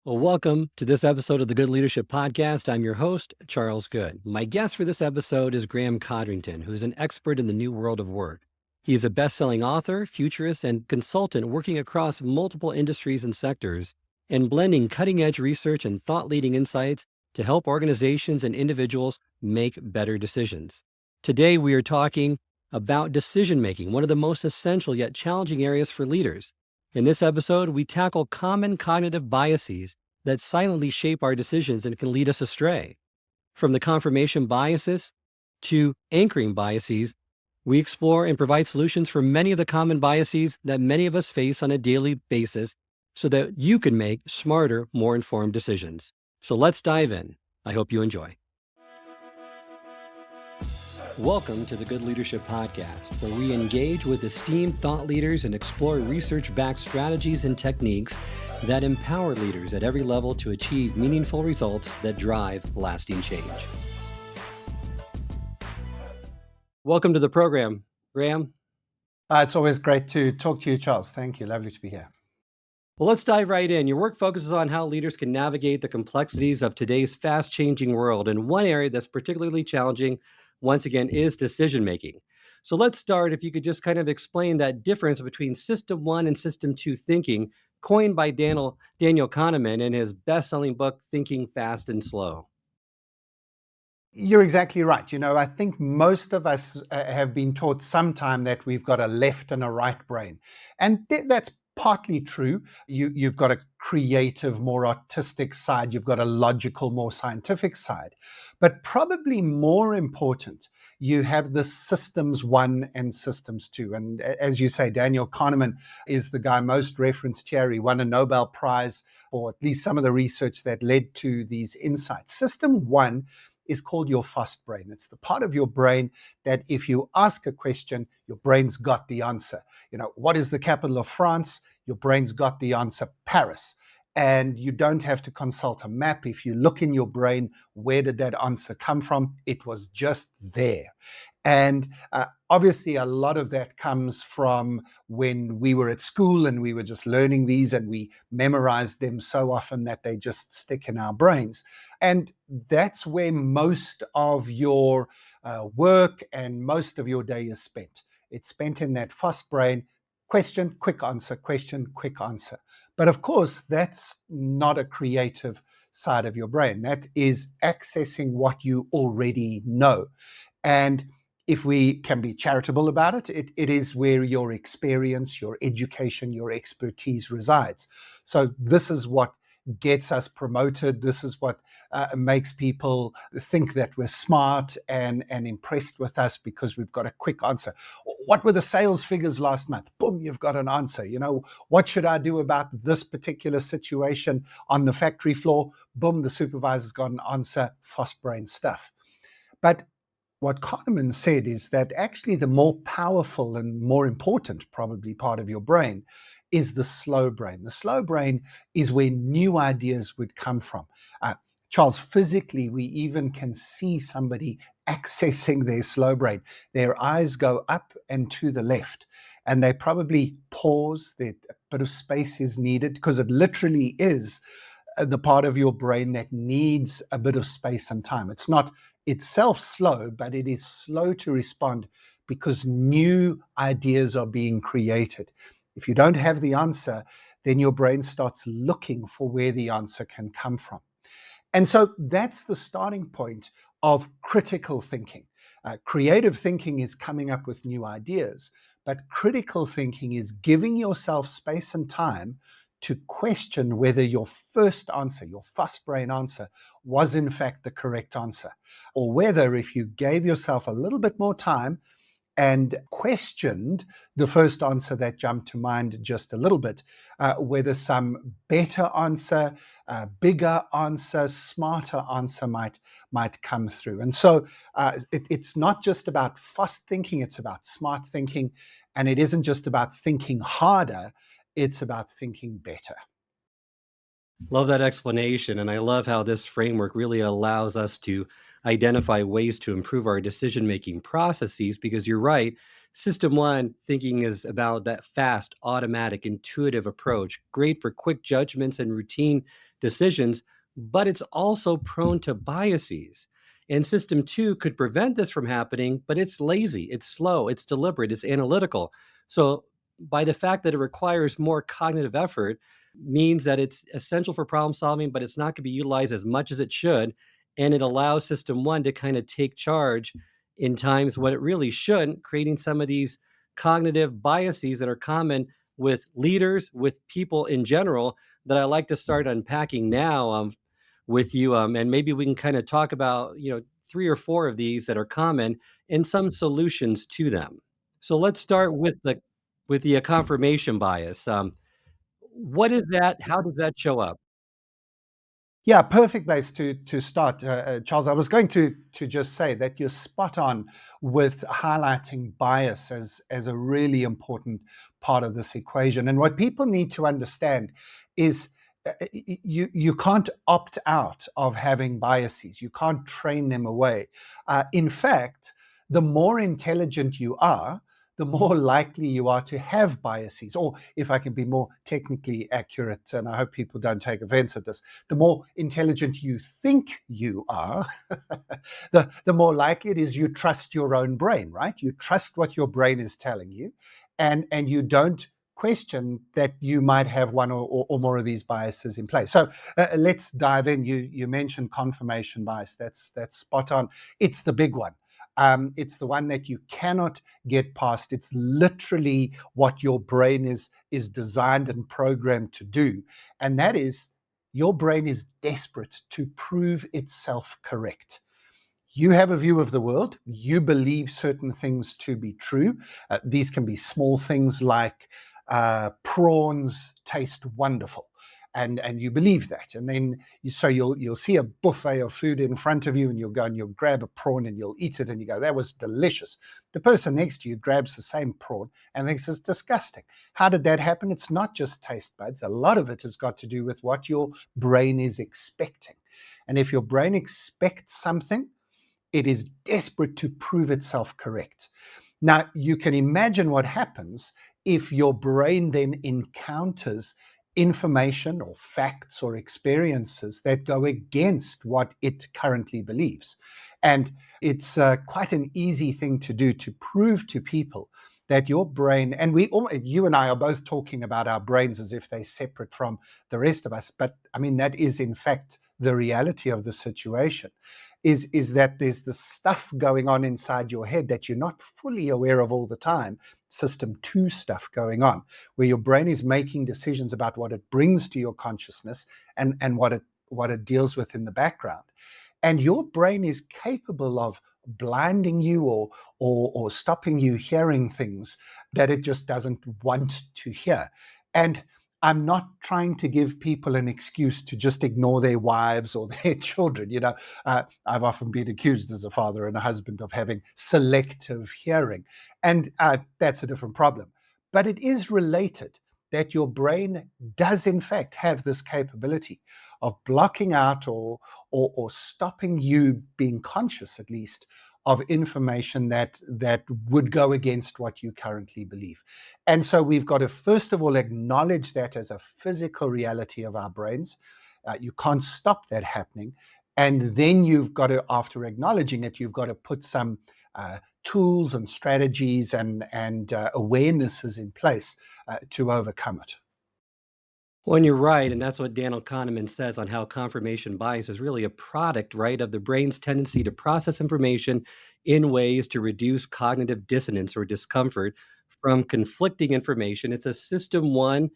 Well, welcome to this episode of the Good Leadership Podcast. I'm your host, Charles Good. My guest for this episode is Graeme Codrington, who is an expert in the new world of work. He is a best-selling author, futurist, and consultant working across multiple industries and sectors and blending cutting-edge research and thought-leading insights to help organizations and individuals make better decisions. Today, we are talking about decision-making, one of the most essential yet challenging areas for leaders. In this episode, we tackle common cognitive biases that silently shape our decisions and can lead us astray. From the confirmation biases to anchoring biases, we explore and provide solutions for many of the common biases that many of us face on a daily basis so that you can make smarter, more informed decisions. So let's dive in. I hope you enjoy. Welcome to the Good Leadership Podcast, where we engage with esteemed thought leaders and explore research-backed strategies and techniques that empower leaders at every level to achieve meaningful results that drive lasting change. Welcome to the program, Graeme. It's always great to talk to you, Charles. Thank you. Lovely to be here. Well, let's dive right in. Your work focuses on how leaders can navigate the complexities of today's fast-changing world. And one area that's particularly challenging, once again, is decision-making. So let's start, if you could just kind of explain that difference between System 1 and System 2 thinking, coined by Daniel Kahneman in his best-selling book, Thinking Fast and Slow. You're exactly right. I think most of us have been taught sometime that we've got a left and a right brain. And that's partly true. You've got a creative, more artistic side. You've got a logical, more scientific side. But probably more important, you have the Systems 1 and Systems 2. And as you say, Daniel Kahneman is the guy most referenced here. He won a Nobel Prize for at least some of the research that led to these insights. System 1 is called your fast brain. It's the part of your brain that if you ask a question, your brain's got the answer. What is the capital of France? Your brain's got the answer, Paris. And you don't have to consult a map. If you look in your brain, where did that answer come from? It was just there. And obviously, a lot of that comes from when we were at school and we were just learning these and we memorized them so often that they just stick in our brains. And that's where most of your work and most of your day is spent. It's spent in that fast brain, question, quick answer, question, quick answer. But of course, that's not a creative side of your brain. That is accessing what you already know. And if we can be charitable about it, it is where your experience, your education, your expertise resides. So this is what gets us promoted. This is what makes people think that we're smart and impressed with us because we've got a quick answer. What were the sales figures last month? Boom, you've got an answer. What should I do about this particular situation on the factory floor? Boom, the supervisor's got an answer, fast brain stuff. But what Kahneman said is that actually the more powerful and more important probably part of your brain is the slow brain. The slow brain is where new ideas would come from. Charles, physically, we even can see somebody accessing their slow brain. Their eyes go up and to the left, and they probably pause. A bit of space is needed because it literally is the part of your brain that needs a bit of space and time. It's not itself slow, but it is slow to respond because new ideas are being created. If you don't have the answer, then your brain starts looking for where the answer can come from. And so that's the starting point of critical thinking. Creative thinking is coming up with new ideas, but critical thinking is giving yourself space and time to question whether your first answer, your fast brain answer, was in fact the correct answer, or whether if you gave yourself a little bit more time and questioned the first answer that jumped to mind just a little bit, whether some better answer, bigger answer, smarter answer might come through. And so it's not just about fast thinking, it's about smart thinking, and it isn't just about thinking harder, it's about thinking better. Love that explanation. And I love how this framework really allows us to identify ways to improve our decision-making processes, because you're right, system one thinking is about that fast, automatic, intuitive approach, great for quick judgments and routine decisions, but it's also prone to biases. And system two could prevent this from happening, but it's lazy, it's slow, it's deliberate, it's analytical. So, by the fact that it requires more cognitive effort, means that it's essential for problem solving, but it's not going to be utilized as much as it should. And it allows system one to kind of take charge in times when it really shouldn't, creating some of these cognitive biases that are common with leaders, with people in general, that I like to start unpacking now with you. And maybe we can kind of talk about, three or four of these that are common and some solutions to them. So let's start with the confirmation bias. What is that? How does that show up? Yeah, perfect place to start, Charles. I was going to just say that you're spot on with highlighting bias as a really important part of this equation. And what people need to understand is you can't opt out of having biases. You can't train them away. In fact, the more intelligent you are, the more likely you are to have biases. Or if I can be more technically accurate, and I hope people don't take offense at this, the more intelligent you think you are, the more likely it is you trust your own brain, right? You trust what your brain is telling you, and you don't question that you might have one or more of these biases in place. So let's dive in. You mentioned confirmation bias. That's spot on. It's the big one. It's the one that you cannot get past. It's literally what your brain is designed and programmed to do. And that is, your brain is desperate to prove itself correct. You have a view of the world. You believe certain things to be true. These can be small things like prawns taste wonderful. And you believe that, and then you'll see a buffet of food in front of you, and you'll go and you'll grab a prawn and you'll eat it, and you go, that was delicious. The person next to you grabs the same prawn and thinks it's disgusting. How did that happen? It's not just taste buds. A lot of it has got to do with what your brain is expecting. And if your brain expects something, it is desperate to prove itself correct. Now, you can imagine what happens if your brain then encounters information or facts or experiences that go against what it currently believes. And it's quite an easy thing to do to prove to people that your brain, and you and I are both talking about our brains as if they're separate from the rest of us, but I mean, that is in fact the reality of the situation. Is that there's the stuff going on inside your head that you're not fully aware of all the time, system two stuff going on, where your brain is making decisions about what it brings to your consciousness and what it deals with in the background. And your brain is capable of blinding you or stopping you hearing things that it just doesn't want to hear. And I'm not trying to give people an excuse to just ignore their wives or their children. I've often been accused as a father and a husband of having selective hearing, and that's a different problem. But it is related that your brain does in fact have this capability of blocking out or stopping you being conscious, at least, of information that would go against what you currently believe. And so we've got to first of all acknowledge that as a physical reality of our brains. You can't stop that happening. And then you've got to, after acknowledging it, you've got to put some tools and strategies and awarenesses in place to overcome it. Well, and you're right, and that's what Daniel Kahneman says on how confirmation bias is really a product, right, of the brain's tendency to process information in ways to reduce cognitive dissonance or discomfort from conflicting information. It's a system one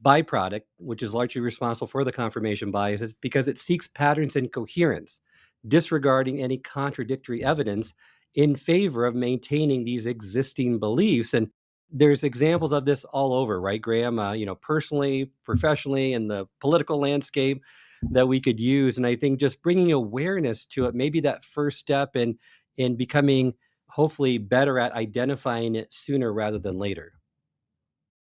byproduct, which is largely responsible for the confirmation bias, is because it seeks patterns and coherence, disregarding any contradictory evidence in favor of maintaining these existing beliefs. And there's examples of this all over, right, Graham? Personally, professionally, in the political landscape that we could use. And I think just bringing awareness to it, maybe that first step in becoming hopefully better at identifying it sooner rather than later.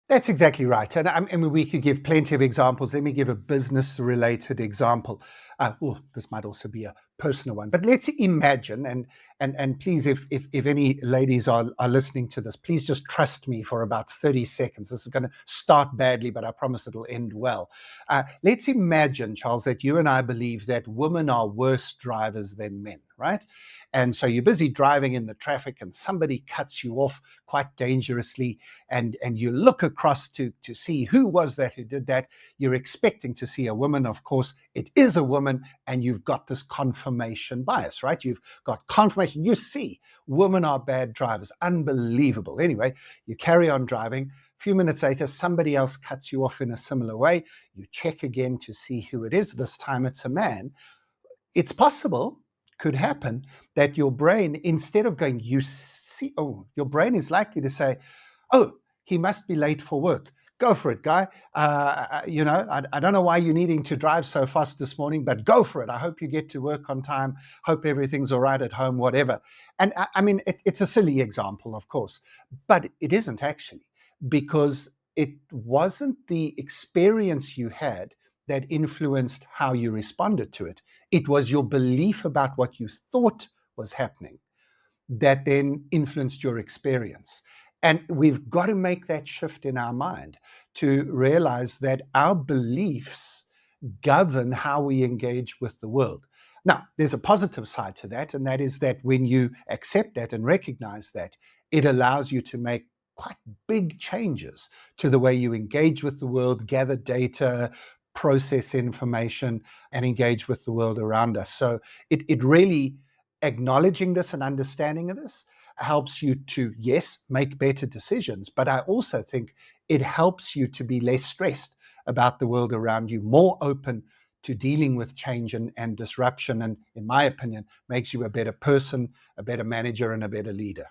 That's exactly right. And I mean, we could give plenty of examples. Let me give a business related example. This might also be a personal one. But let's imagine, and please, if any ladies are listening to this, please just trust me for about 30 seconds. This is going to start badly, but I promise it'll end well. Let's imagine, Charles, that you and I believe that women are worse drivers than men, right? And so you're busy driving in the traffic and somebody cuts you off quite dangerously, and you look across to see who was that who did that. You're expecting to see a woman. Of course, it is a woman, and you've got this confirmation bias, right? You've got confirmation. You see, women are bad drivers. Unbelievable. Anyway, you carry on driving. A few minutes later, somebody else cuts you off in a similar way. You check again to see who it is. This time it's a man. It's possible, could happen, that your brain, instead of going, you see, oh, your brain is likely to say, oh, he must be late for work. Go for it, guy. I don't know why you're needing to drive so fast this morning, but go for it. I hope you get to work on time. Hope everything's all right at home, whatever. And I mean, it's a silly example, of course, but it isn't actually, because it wasn't the experience you had that influenced how you responded to it. It was your belief about what you thought was happening that then influenced your experience. And we've got to make that shift in our mind to realize that our beliefs govern how we engage with the world. Now, there's a positive side to that, and that is that when you accept that and recognize that, it allows you to make quite big changes to the way you engage with the world, gather data, process information, and engage with the world around us. So it really, acknowledging this and understanding of this helps you to, yes, make better decisions. But I also think it helps you to be less stressed about the world around you, more open to dealing with change and disruption. And in my opinion, makes you a better person, a better manager, and a better leader.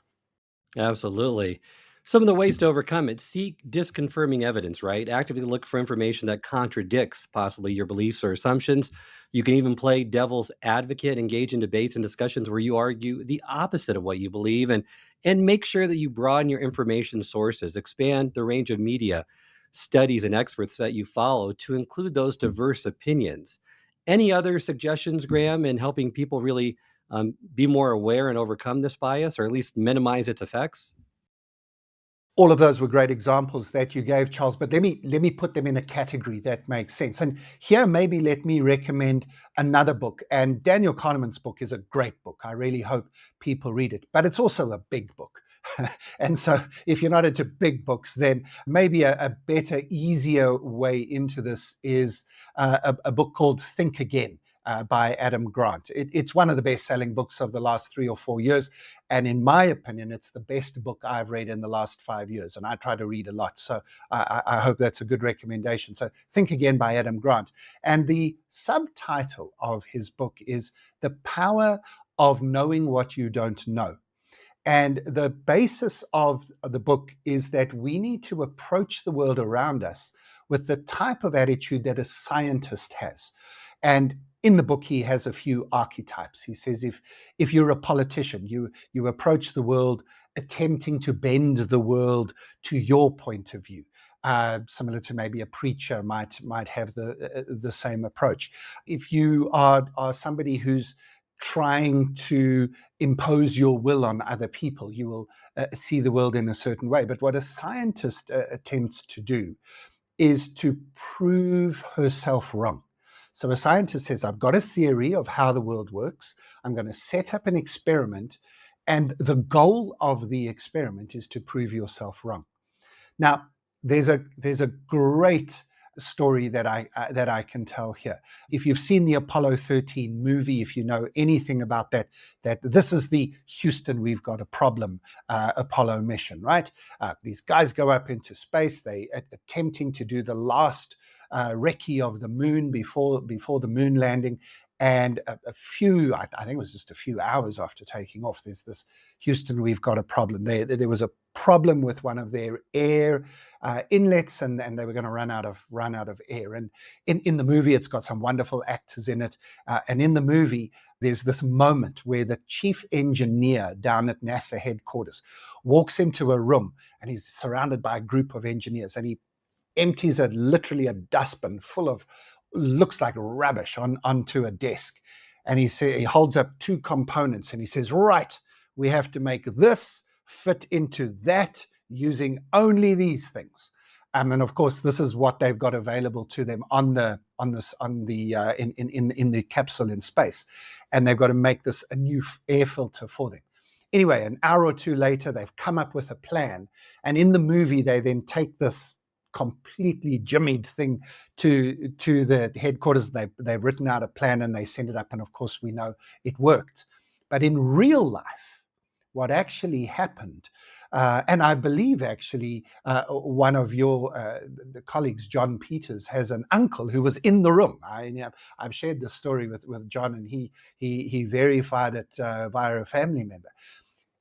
Absolutely. Some of the ways to overcome it: seek disconfirming evidence, right? Actively look for information that contradicts possibly your beliefs or assumptions. You can even play devil's advocate, engage in debates and discussions where you argue the opposite of what you believe, and make sure that you broaden your information sources, expand the range of media, studies, and experts that you follow to include those diverse opinions. Any other suggestions, Graham, in helping people really be more aware and overcome this bias, or at least minimize its effects? All of those were great examples that you gave, Charles, but let me put them in a category that makes sense. And here, maybe let me recommend another book. And Daniel Kahneman's book is a great book. I really hope people read it, but it's also a big book. And so if you're not into big books, then maybe a better, easier way into this is a book called Think Again. By Adam Grant. It's one of the best-selling books of the last 3 or 4 years. And in my opinion, it's the best book I've read in the last 5 years. And I try to read a lot. So I hope that's a good recommendation. So Think Again by Adam Grant. And the subtitle of his book is The Power of Knowing What You Don't Know. And the basis of the book is that we need to approach the world around us with the type of attitude that a scientist has. And in the book, he has a few archetypes. He says if you're a politician, you approach the world attempting to bend the world to your point of view. Similar to maybe a preacher might have the same approach. If you are somebody who's trying to impose your will on other people, you will see the world in a certain way. But what a scientist attempts to do is to prove herself wrong. So a scientist says, I've got a theory of how the world works. I'm going to set up an experiment. And the goal of the experiment is to prove yourself wrong. Now, there's a great story that I can tell here. If you've seen the Apollo 13 movie, if you know anything about that this is the Houston, we've got a problem Apollo mission, right? These guys go up into space. They attempting to do the last recce of the moon before the moon landing. And a few, I think it was just a few hours after taking off, there's this Houston, we've got a problem. There was a problem with one of their air inlets, and they were going to run out of air. And in the movie, it's got some wonderful actors in it. And in the movie, there's this moment where the chief engineer down at NASA headquarters walks into a room, and he's surrounded by a group of engineers, and he empties literally a dustbin full of looks like rubbish onto a desk. And he holds up two components and he says, right, we have to make this fit into that using only these things. And of course, this is what they've got available to them in the capsule in space, and they've got to make this a new air filter for them. Anyway, an hour or two later, they've come up with a plan, and in the movie, they then take this completely jimmied thing to the headquarters. They've written out a plan and they send it up, and of course, we know it worked. But in real life, what actually happened, and I believe actually one of your colleagues, John Peters, has an uncle who was in the room. I've shared this story with John, and he verified it via a family member.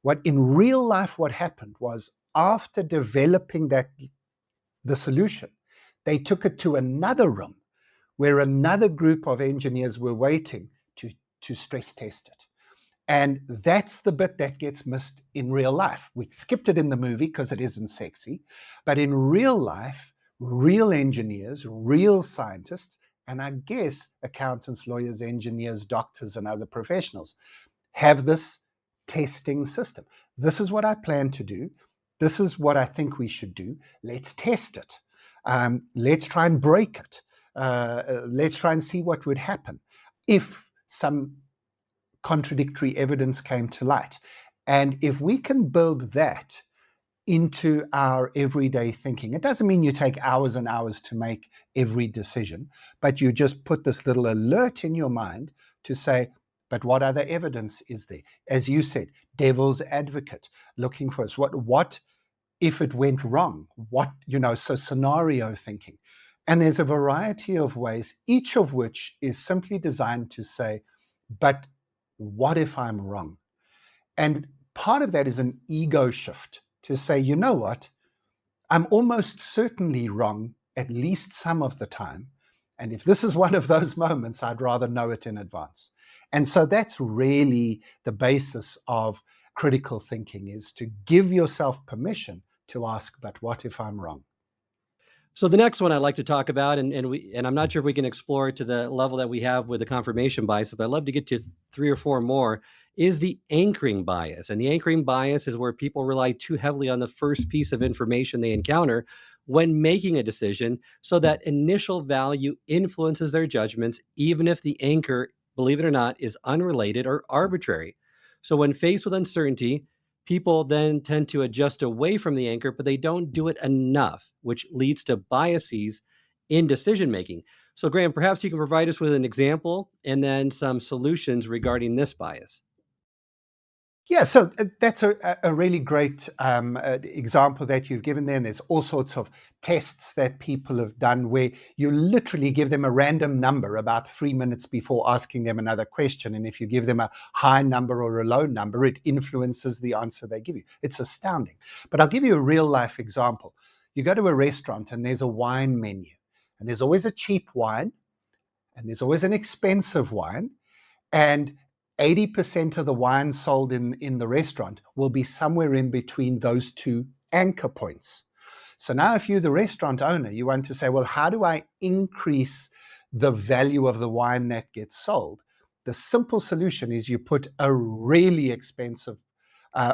What in real life, what happened was, after developing the solution, they took it to another room where another group of engineers were waiting to stress test it. And that's the bit that gets missed in real life. We skipped it in the movie because it isn't sexy. But in real life, real engineers, real scientists, and I guess accountants, lawyers, engineers, doctors, and other professionals have this testing system. This is what I plan to do. This is what I think we should do. Let's test it. Let's try and break it. Let's try and see what would happen if some contradictory evidence came to light. And if we can build that into our everyday thinking, it doesn't mean you take hours and hours to make every decision, but you just put this little alert in your mind to say, but what other evidence is there? As you said, devil's advocate, looking for us. What if it went wrong? So scenario thinking. And there's a variety of ways, each of which is simply designed to say, but what if I'm wrong? And part of that is an ego shift to say, you know what? I'm almost certainly wrong at least some of the time. And if this is one of those moments, I'd rather know it in advance. And so that's really the basis of critical thinking, is to give yourself permission to ask, but what if I'm wrong? So the next one I'd like to talk about, and I'm not sure if we can explore it to the level that we have with the confirmation bias, but I'd love to get to 3 or 4 more, is the anchoring bias. And the anchoring bias is where people rely too heavily on the first piece of information they encounter when making a decision, so that initial value influences their judgments, even if the anchor, believe it or not, is unrelated or arbitrary. So when faced with uncertainty, people then tend to adjust away from the anchor, but they don't do it enough, which leads to biases in decision making. So, Graeme, perhaps you can provide us with an example and then some solutions regarding this bias. Yeah, so that's a really great example that you've given there. And there's all sorts of tests that people have done where you literally give them a random number about 3 minutes before asking them another question. And if you give them a high number or a low number, it influences the answer they give you. It's astounding. But I'll give you a real life example. You go to a restaurant and there's a wine menu, and there's always a cheap wine and there's always an expensive wine. And 80% of the wine sold in the restaurant will be somewhere in between those two anchor points. So now if you're the restaurant owner, you want to say, well, how do I increase the value of the wine that gets sold? The simple solution is you put a really expensive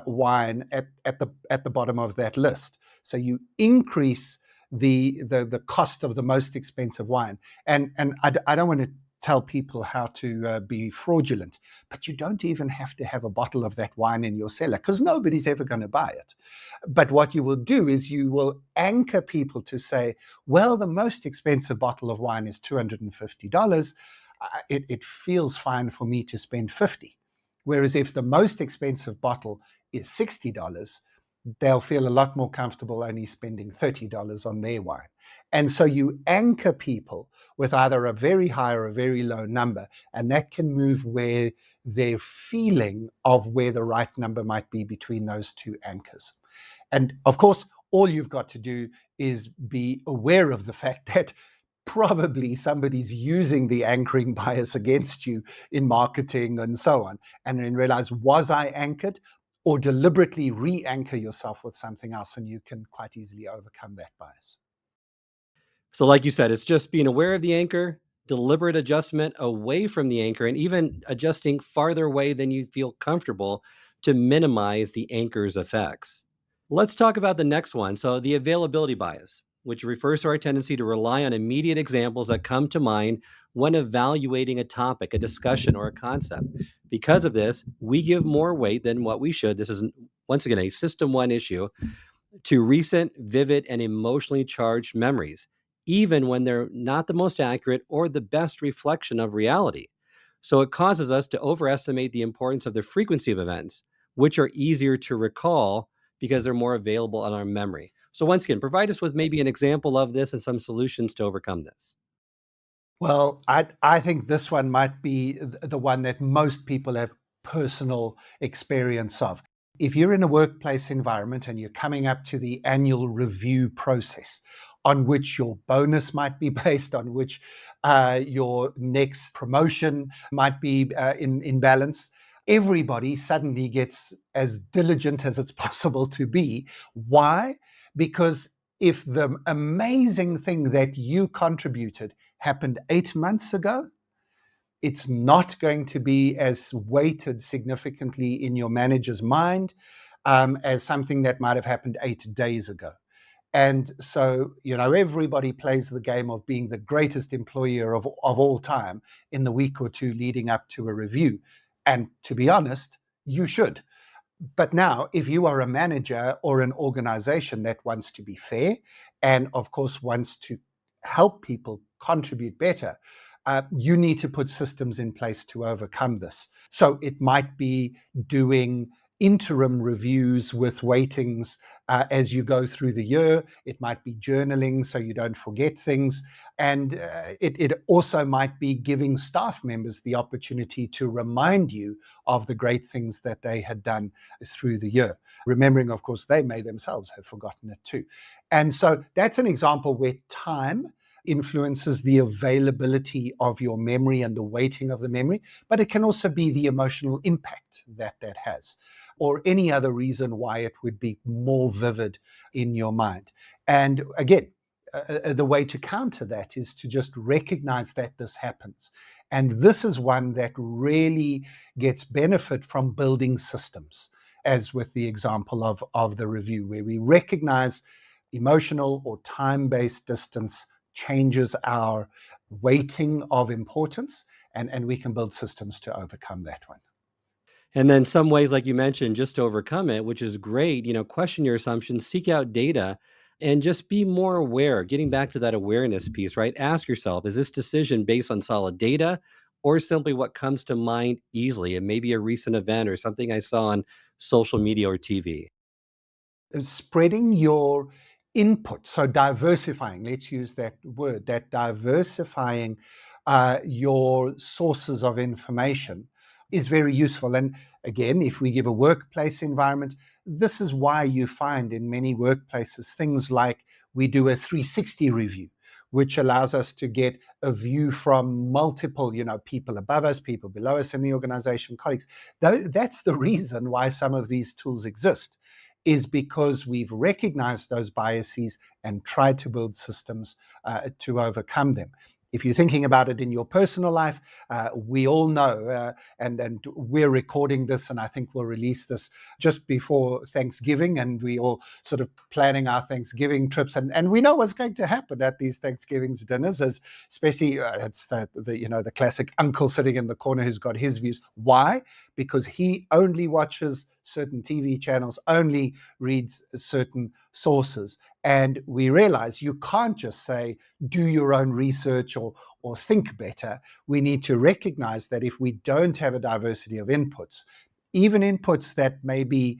wine at the bottom of that list. So you increase the cost of the most expensive wine. And I don't want to tell people how to be fraudulent, but you don't even have to have a bottle of that wine in your cellar, because nobody's ever going to buy it. But what you will do is you will anchor people to say, well, the most expensive bottle of wine is $250. It feels fine for me to spend $50. Whereas if the most expensive bottle is $60, they'll feel a lot more comfortable only spending $30 on their wine. And so you anchor people with either a very high or a very low number, and that can move where their feeling of where the right number might be between those two anchors. And of course, all you've got to do is be aware of the fact that probably somebody's using the anchoring bias against you in marketing and so on, and then realize, was I anchored? Or deliberately re-anchor yourself with something else, and you can quite easily overcome that bias. So like you said, it's just being aware of the anchor, deliberate adjustment away from the anchor, and even adjusting farther away than you feel comfortable to minimize the anchor's effects. Let's talk about the next one. So, the availability bias, which refers to our tendency to rely on immediate examples that come to mind when evaluating a topic, a discussion, or a concept. Because of this, we give more weight than what we should. This is, once again, a system one issue to recent, vivid, and emotionally charged memories, even when they're not the most accurate or the best reflection of reality. So it causes us to overestimate the importance of the frequency of events, which are easier to recall because they're more available in our memory. So, once again, provide us with maybe an example of this and some solutions to overcome this. Well, I think this one might be the one that most people have personal experience of. If you're in a workplace environment and you're coming up to the annual review process, on which your bonus might be based, on which your next promotion might be in balance, everybody suddenly gets as diligent as it's possible to be. Why? Because if the amazing thing that you contributed happened 8 months ago, it's not going to be as weighted significantly in your manager's mind as something that might have happened 8 days ago. And so, everybody plays the game of being the greatest employer of all time in the week or two leading up to a review. And to be honest, you should. But now, if you are a manager or an organization that wants to be fair and, of course, wants to help people contribute better, you need to put systems in place to overcome this. So it might be doing interim reviews with weightings as you go through the year. It might be journaling so you don't forget things. And it also might be giving staff members the opportunity to remind you of the great things that they had done through the year, remembering, of course, they may themselves have forgotten it too. And so that's an example where time influences the availability of your memory and the weighting of the memory, but it can also be the emotional impact that that has, or any other reason why it would be more vivid in your mind. And again, the way to counter that is to just recognize that this happens. And this is one that really gets benefit from building systems, as with the example of the review, where we recognize emotional or time-based distance changes our weighting of importance, and we can build systems to overcome that one. And then some ways, like you mentioned, just to overcome it, which is great, question your assumptions, seek out data, and just be more aware. Getting back to that awareness piece, right? Ask yourself, is this decision based on solid data or simply what comes to mind easily? It may be a recent event or something I saw on social media or TV. Spreading your input, so diversifying, let's use that word, that diversifying your sources of information is very useful. And again, if we give a workplace environment, this is why you find in many workplaces things like we do a 360 review, which allows us to get a view from multiple, people above us, people below us in the organization, colleagues. That's the reason why some of these tools exist, is because we've recognized those biases and tried to build systems to overcome them. If you're thinking about it in your personal life, we all know, and we're recording this, and I think we'll release this just before Thanksgiving, and we all sort of planning our Thanksgiving trips, and we know what's going to happen at these Thanksgiving dinners, as especially it's the classic uncle sitting in the corner who's got his views. Why? Because he only watches certain TV channels, only reads certain sources. And we realize you can't just say, do your own research or think better. We need to recognize that if we don't have a diversity of inputs, even inputs that maybe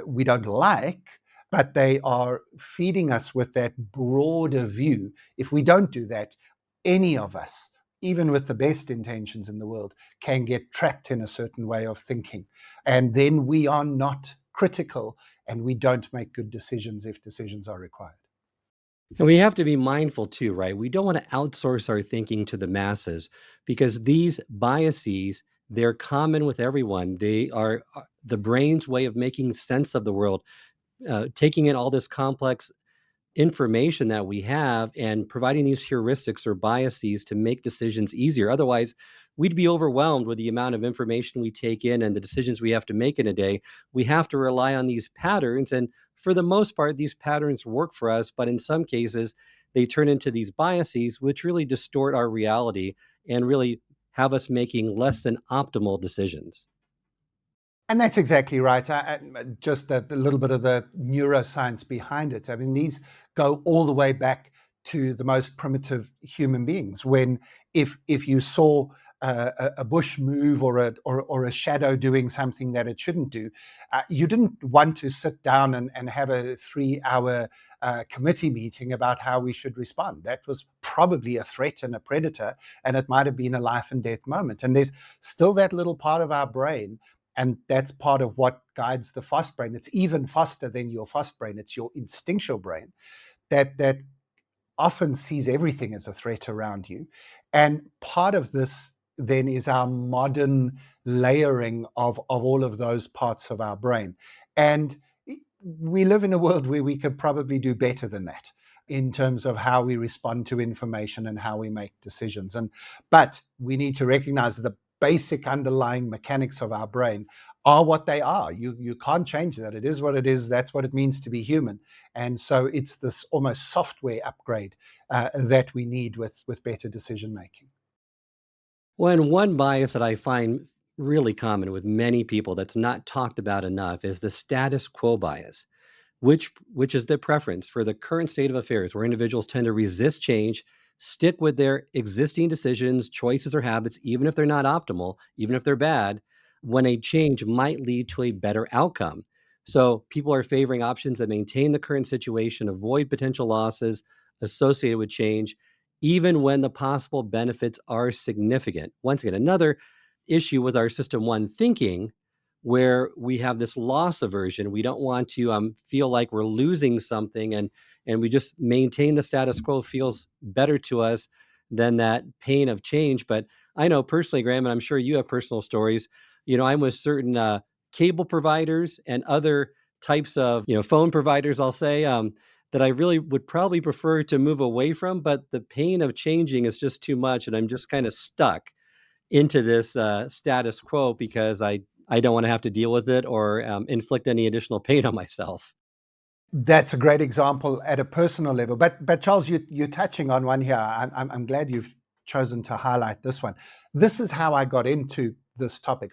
we don't like, but they are feeding us with that broader view, if we don't do that, any of us, even with the best intentions in the world, can get trapped in a certain way of thinking. And then we are not critical and we don't make good decisions if decisions are required. And we have to be mindful too, right? We don't want to outsource our thinking to the masses because these biases, they're common with everyone. They are the brain's way of making sense of the world, taking in all this complex information that we have and providing these heuristics or biases to make decisions easier. Otherwise, we'd be overwhelmed with the amount of information we take in and the decisions we have to make in a day. We have to rely on these patterns. And for the most part, these patterns work for us. But in some cases, they turn into these biases, which really distort our reality and really have us making less than optimal decisions. And that's exactly right. Just a little bit of the neuroscience behind it. I mean, these go all the way back to the most primitive human beings. When if you saw a bush move or a shadow doing something that it shouldn't do, you didn't want to sit down and have a 3 hour committee meeting about how we should respond. That was probably a threat and a predator, and it might have been a life and death moment. And there's still that little part of our brain, and that's part of what guides the fast brain. It's even faster than your fast brain. It's your instinctual brain that often sees everything as a threat around you. And part of this then is our modern layering of all of those parts of our brain. And we live in a world where we could probably do better than that in terms of how we respond to information and how we make decisions. But we need to recognize the basic underlying mechanics of our brain are what they are. You can't change that. It is what it is. That's what it means to be human. And so it's this almost software upgrade that we need with better decision making. Well, and one bias that I find really common with many people that's not talked about enough is the status quo bias, which is the preference for the current state of affairs, where individuals tend to resist change, stick with their existing decisions, choices, or habits, even if they're not optimal, even if they're bad, when a change might lead to a better outcome. So people are favoring options that maintain the current situation, avoid potential losses associated with change, even when the possible benefits are significant. Once again, another issue with our system one thinking, where we have this loss aversion. We don't want to feel like we're losing something, and we just maintain the status quo feels better to us than that pain of change. But I know personally, Graham, and I'm sure you have personal stories. I'm with certain cable providers and other types of phone providers, I'll say, that I really would probably prefer to move away from, but the pain of changing is just too much, and I'm just kind of stuck into this status quo because I don't want to have to deal with it or inflict any additional pain on myself. That's a great example at a personal level. But Charles, you're touching on one here. I'm glad you've chosen to highlight this one. This is how I got into this topic.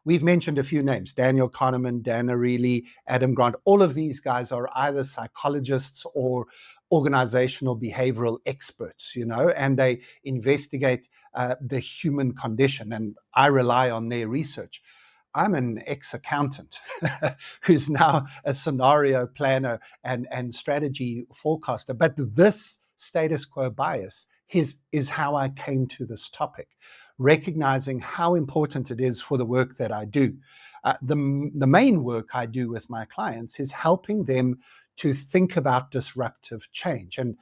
We've mentioned a few names: Daniel Kahneman, Dan Ariely, Adam Grant. All of these guys are either psychologists or organizational behavioral experts, and they investigate the human condition. And I rely on their research. I'm an ex-accountant who's now a scenario planner and strategy forecaster. But this status quo bias is how I came to this topic, recognizing how important it is for the work that I do. The main work I do with my clients is helping them to think about disruptive change. And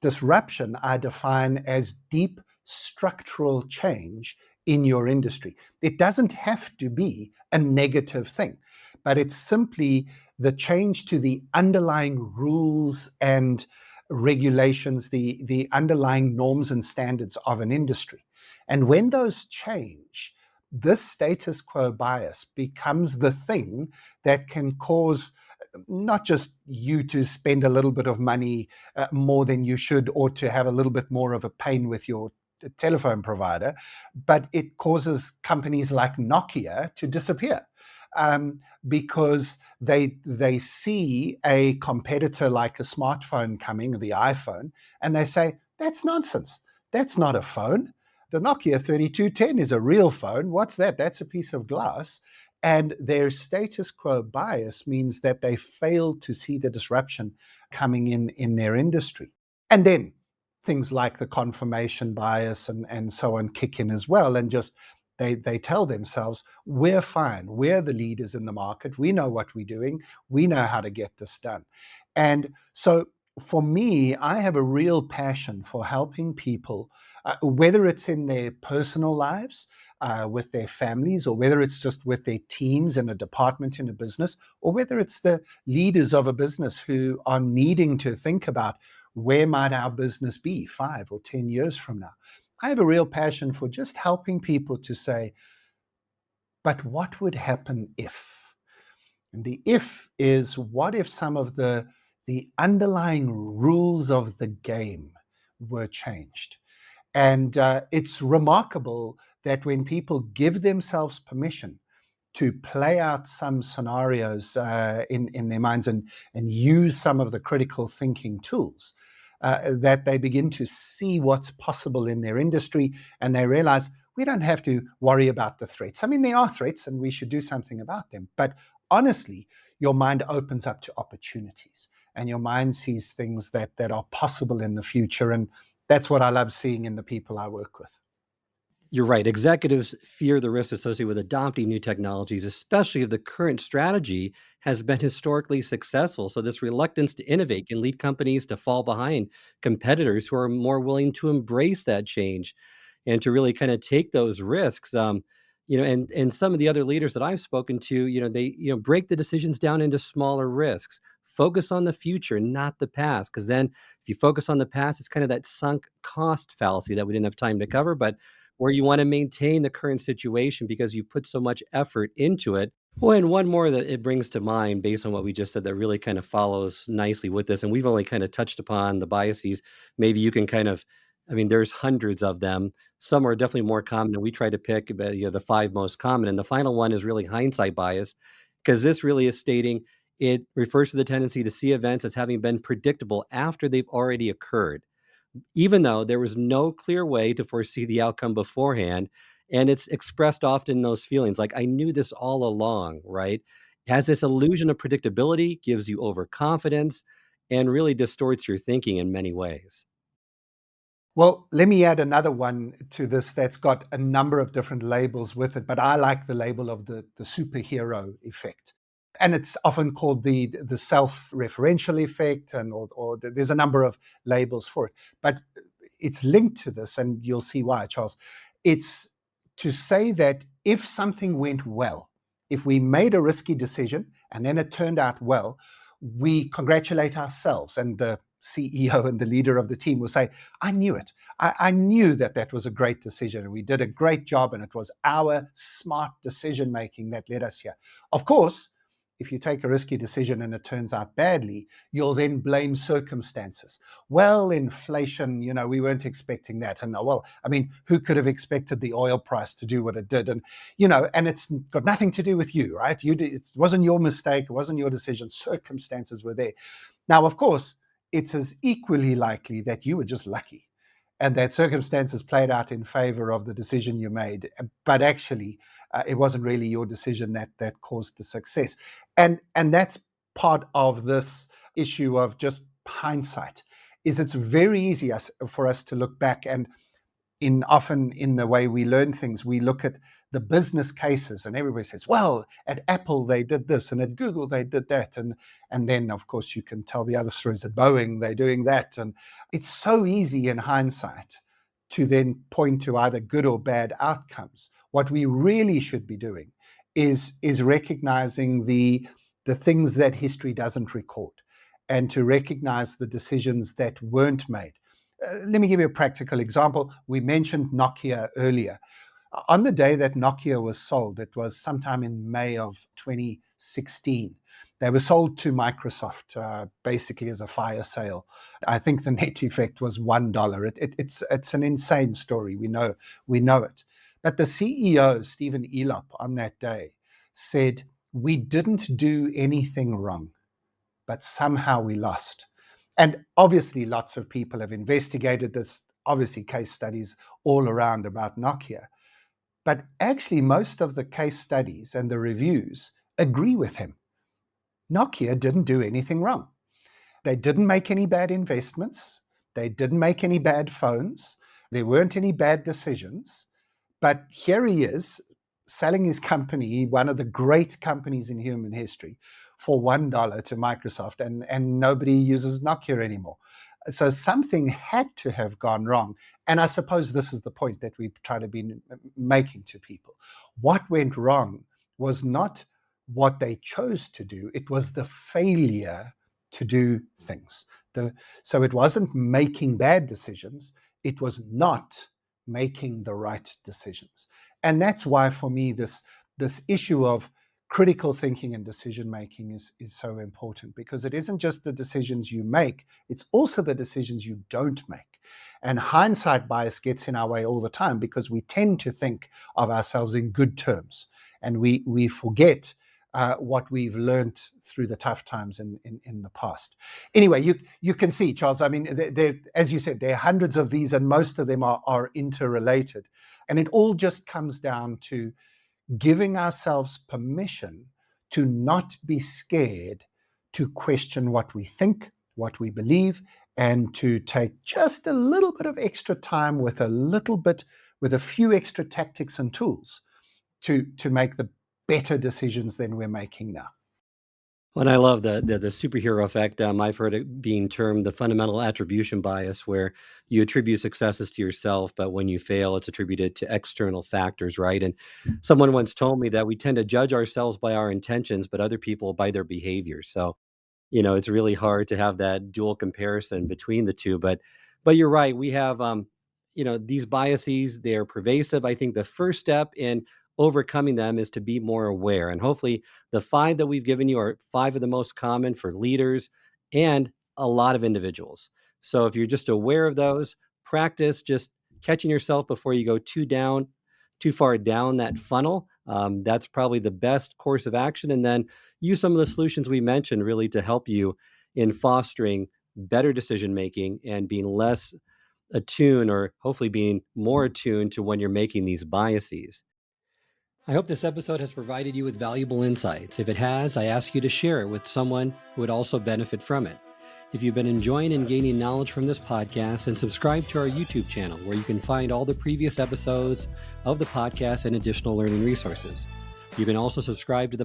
disruption I define as deep structural change in your industry. It doesn't have to be a negative thing, but it's simply the change to the underlying rules and regulations, the underlying norms and standards of an industry. And when those change, this status quo bias becomes the thing that can cause not just you to spend a little bit of money more than you should, or to have a little bit more of a pain with your telephone provider, but it causes companies like Nokia to disappear because they see a competitor like a smartphone coming, the iPhone, and they say, that's nonsense. That's not a phone. The Nokia 3210 is a real phone. What's that? That's a piece of glass. And their status quo bias means that they fail to see the disruption coming in their industry. And then things like the confirmation bias and so on kick in as well. And just they tell themselves, we're fine. We're the leaders in the market. We know what we're doing. We know how to get this done. And so For me, I have a real passion for helping people, whether it's in their personal lives, with their families, or whether it's just with their teams in a department in a business, or whether it's the leaders of a business who are needing to think about where might our business be 5 or 10 years from now. I have a real passion for just helping people to say, but what would happen if? And the if is, what if some of the underlying rules of the game were changed? And it's remarkable that when people give themselves permission to play out some scenarios in their minds and use some of the critical thinking tools, that they begin to see what's possible in their industry, and they realize we don't have to worry about the threats. I mean, there are threats and we should do something about them. But honestly, your mind opens up to opportunities and your mind sees things that are possible in the future. And that's what I love seeing in the people I work with. You're right. Executives fear the risks associated with adopting new technologies, especially if the current strategy has been historically successful. So, this reluctance to innovate can lead companies to fall behind competitors who are more willing to embrace that change and to really kind of take those risks. And some of the other leaders that I've spoken to, they break the decisions down into smaller risks. Focus on the future, not the past, because then if you focus on the past, it's kind of that sunk cost fallacy that we didn't have time to cover, but where you want to maintain the current situation because you put so much effort into it. Well, and one more that it brings to mind based on what we just said that really kind of follows nicely with this, and we've only kind of touched upon the biases. Maybe you can kind of, I mean, there's hundreds of them. Some are definitely more common, and we try to pick the five most common. And the final one is really hindsight bias, because this really is stating it refers to the tendency to see events as having been predictable after they've already occurred, even though there was no clear way to foresee the outcome beforehand. And it's expressed often in those feelings like, I knew this all along, right? It has this illusion of predictability, gives you overconfidence, and really distorts your thinking in many ways. Well, let me add another one to this that's got a number of different labels with it, but I like the label of the superhero effect. And it's often called the self-referential effect, or there's a number of labels for it. But it's linked to this, and you'll see why, Charles. It's to say that if something went well, if we made a risky decision and then it turned out well, we congratulate ourselves, and the CEO and the leader of the team will say, I knew it. I knew that was a great decision and we did a great job and it was our smart decision making that led us here. Of course, if you take a risky decision and it turns out badly, you'll then blame circumstances. Well, inflation, we weren't expecting that. And well, I mean, who could have expected the oil price to do what it did? And, and it's got nothing to do with you, right? It wasn't your mistake. It wasn't your decision. Circumstances were there. Now, of course, it's as equally likely that you were just lucky and that circumstances played out in favor of the decision you made, but actually it wasn't really your decision that caused the success. And that's part of this issue of just hindsight, is it's very easy for us to look back, and often in the way we learn things, we look at the business cases and everybody says, well, at Apple they did this and at Google they did that, and then of course you can tell the other stories. At Boeing they're doing that, and it's so easy in hindsight to then point to either good or bad outcomes. What we really should be doing is recognizing the things that history doesn't record, and to recognize the decisions that weren't made. Let me give you a practical example. We mentioned Nokia earlier. On the day that Nokia was sold, it was sometime in May of 2016. They were sold to Microsoft, basically as a fire sale. I think the net effect was $1. It's an insane story. We know it. But the CEO, Stephen Elop, on that day said, we didn't do anything wrong, but somehow we lost. And obviously, lots of people have investigated this, obviously, case studies all around about Nokia. But actually, most of the case studies and the reviews agree with him. Nokia didn't do anything wrong. They didn't make any bad investments. They didn't make any bad phones. There weren't any bad decisions. But here he is selling his company, one of the great companies in human history, for $1 to Microsoft, and nobody uses Nokia anymore. So something had to have gone wrong. And I suppose this is the point that we try to be making to people. What went wrong was not what they chose to do, it was the failure to do things. So it wasn't making bad decisions, it was not making the right decisions. And that's why, for me, this issue of critical thinking and decision making is so important, because it isn't just the decisions you make, it's also the decisions you don't make. And hindsight bias gets in our way all the time, because we tend to think of ourselves in good terms, and we forget what we've learned through the tough times in the past. Anyway, you can see, Charles, I mean, as you said, there are hundreds of these, and most of them are interrelated. And it all just comes down to giving ourselves permission to not be scared to question what we think, what we believe, and to take just a little bit of extra time with a few extra tactics and tools to make the better decisions than we're making now. And I love the superhero effect. I've heard it being termed the fundamental attribution bias, where you attribute successes to yourself, but when you fail, it's attributed to external factors, right? And someone once told me that we tend to judge ourselves by our intentions, but other people by their behavior. So it's really hard to have that dual comparison between the two. But you're right. We have these biases, they're pervasive. I think the first step in overcoming them is to be more aware. And hopefully the 5 that we've given you are 5 of the most common for leaders and a lot of individuals. So if you're just aware of those, practice just catching yourself before you go too far down that funnel. That's probably the best course of action. And then use some of the solutions we mentioned really to help you in fostering better decision making and being less attuned, or hopefully being more attuned to when you're making these biases. I hope this episode has provided you with valuable insights. If it has, I ask you to share it with someone who would also benefit from it. If you've been enjoying and gaining knowledge from this podcast, then subscribe to our YouTube channel, where you can find all the previous episodes of the podcast and additional learning resources. You can also subscribe to the